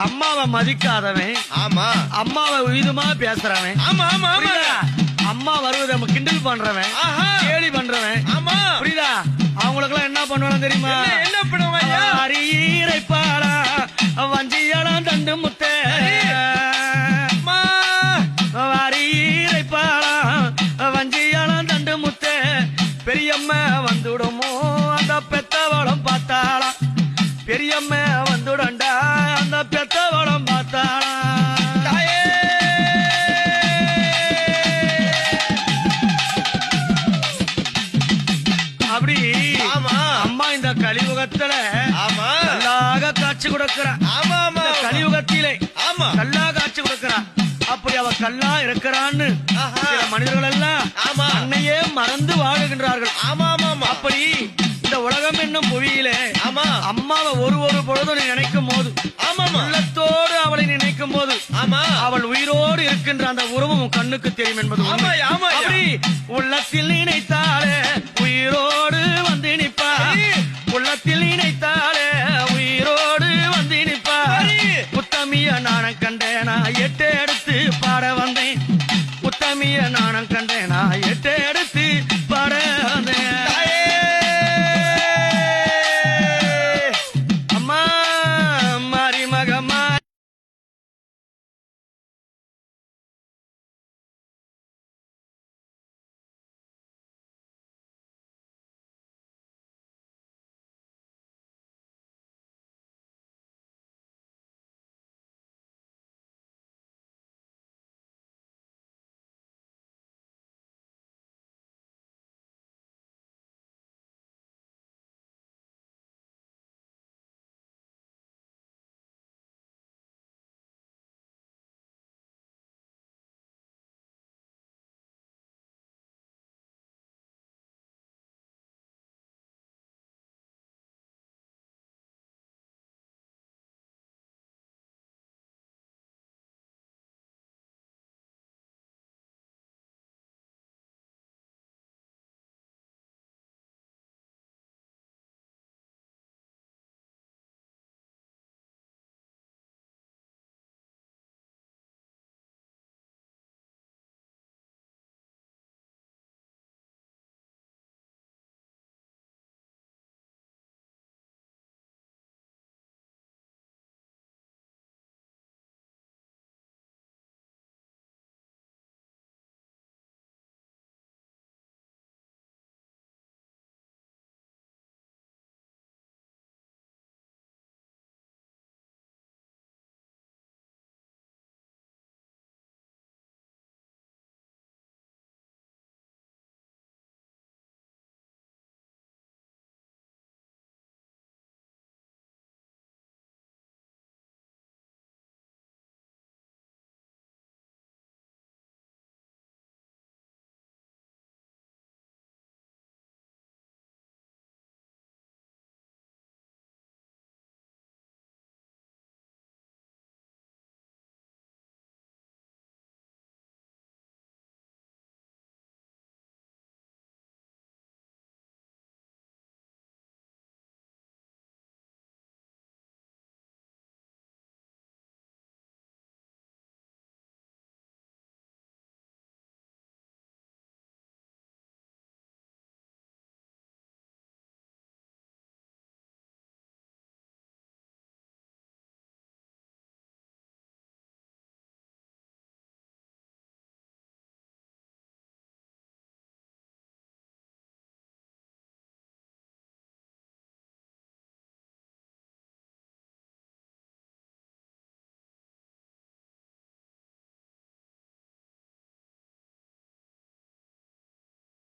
அம்மாவை மதிக்காதவன், ஆமா அம்மாவை உயிதுமா பேசுறவன், ஆமா ஆமா ஆமா புரியுதா? அம்மா வருவதை நம்ம கிண்டல் பண்றவன், ஆஹா. கேலி பண்றவன், ஆமா புரியுதா? அவங்களுக்கு எல்லாம் என்ன பண்ணுவாங்க தெரியுமா? என்ன பண்ணுவாங்க? அரியரைப்பாளா வஞ்சியலாம் தண்டு முத்தே, அம்மா அரியரைப்பாளா வஞ்சியலாம் தண்டு முத்தே, பெரியம்மா வந்துடுமோ அந்த பெத்தவளம் பார்த்தாளாம், பெரியம்மா வந்துடண்டா அந்த பெத்தவளம் பார்த்தாளாம். தாயே அப்படி ஆமா அம்மா இந்த கலியுகத்துல ஆமா கல்லாக காட்சி கொடுக்கிறா. ஆமா ஆமா இந்த கலியுகத்திலே ஆமா கல்லா காட்சி கொடுக்கிறா. அப்படி அவ கல்லா இருக்கிறான்னு ஆஹா. சில மனிதர்கள் எல்லாம் ஆமா அன்னையே மறந்து வாழுகின்றார்கள். ஆமா ஆமா ஆமா அப்படி இந்த உலகம் என்னும் புவியிலே ஆமா அம்மாவை ஒரு பொழுது நீ நினைக்கும் போது, ஆமா ஆமா உள்ளத்தோடு அவளை நினைக்கும் போது, ஆமா அவள் உயிரோடு இருக்கின்ற அந்த உருவம் உன் கண்ணுக்கு தெரியும் என்பது ஆமா உண்மை. ஆமா அப்படி உள்ளத்தில் நினைத்தாலே உயிரோடு வந்து நிற்பாள், உள்ளத்தில் நினைத்தாலே